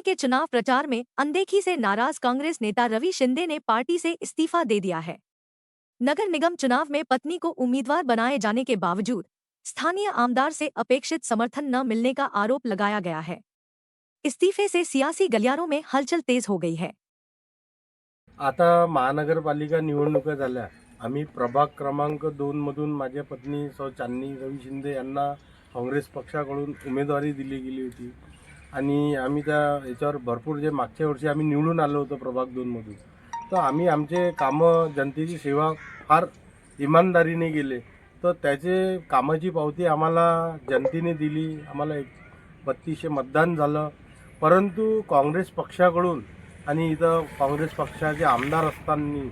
के चुनाव प्रचार में अनदेखी से नाराज कांग्रेस नेता रवि शिंदे ने पार्टी से इस्तीफा दे दिया है। नगर निगम चुनाव में पत्नी को उम्मीदवार बनाए जाने के बावजूद स्थानीय आमदार से अपेक्षित समर्थन न मिलने का आरोप लगाया गया है। इस्तीफे से सियासी गलियारों में हलचल तेज हो गई है। आता महानगरपालिका निवडणुका झाल्या। आम्ही प्रभाग क्रमांक 2 मधून माझ्या पत्नी सौ चांदनी रवि शिंदे यांना काँग्रेस पक्षाकडून उमेदवारी दिली गेली होती आणि आम्ही त्या याच्यावर भरपूर जे मागच्या वर्षी आम्ही निवडून आलो होतो प्रभाग 2 मधून, तर आम्ही आमचे कामं जनतेची सेवा फार इमानदारीने केले, तर त्याचे कामाची पावती आम्हाला जनतेने दिली। आम्हाला 3200 मतदान झालं, परंतु काँग्रेस पक्षाकडून आणि इथं काँग्रेस पक्षाचे आमदार असताना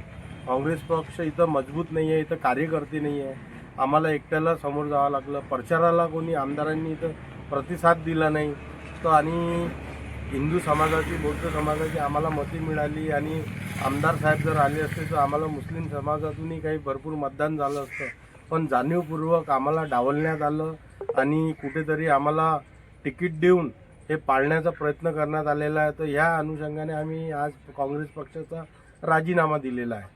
काँग्रेस पक्ष इथं मजबूत नाही आहे, इथं कार्यकर्ते नाही आहे, आम्हाला एकट्याला समोर जावं लागलं। प्रचाराला कोणी आमदारांनी इथं प्रतिसाद दिला नाही, तर आणि हिंदू समाजाची बौद्ध समाजाची आम्हाला मते मिळाली आणि आमदार साहेब जर आले असते तर आम्हाला मुस्लिम समाजातूनही काही भरपूर मतदान झालं असतं, पण जाणीवपूर्वक आम्हाला डावलण्यात आलं आणि कुठेतरी आम्हाला तिकीट देऊन हे पाळण्याचा प्रयत्न करण्यात आलेला आहे। तर ह्या अनुषंगाने आम्ही आज काँग्रेस पक्षाचा राजीनामा दिलेला आहे।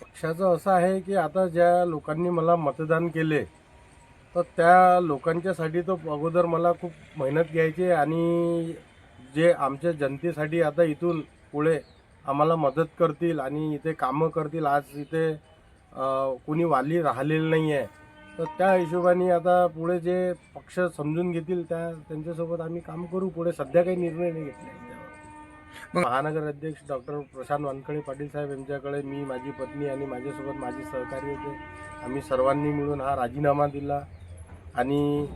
पक्षाचं असं आहे की आता ज्या लोकांनी मला मतदान केले तर त्या लोकांच्यासाठी तो अगोदर मला खूप मेहनत घ्यायची आणि जे आमच्या जनतेसाठी आता इथून पुढे आम्हाला मदत करतील आणि इथे कामं करतील। आज इथे कोणी वाली राहिलेलं नाही आहे, तर त्या हिशोबाने आता पुढे जे पक्ष समजून घेतील त्यांच्यासोबत आम्ही काम करू। पुढे सध्या काही निर्णय नाही घेतले। महानगर अध्यक्ष डॉक्टर प्रशांत वानखडे पाटील साहेब यांच्याकडे मी, माझी पत्नी आणि माझ्यासोबत माझे सहकारी होते, आम्ही सर्वांनी मिळून हा राजीनामा दिला आणि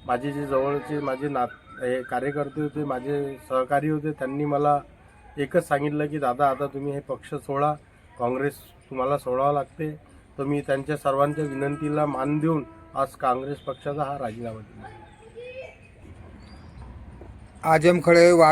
माझे जे जवळचे माझे कार्यकर्ते होते, माझे सहकारी होते, त्यांनी मला एकच सांगितलं की दादा आता तुम्ही हे पक्ष सोडा, काँग्रेस तुम्हाला सोडावं लागते। तर मी त्यांच्या सर्वांच्या विनंतीला मान देऊन आज काँग्रेस पक्षाचा हा राजीनामा दिला। आजम खड़े वार्ड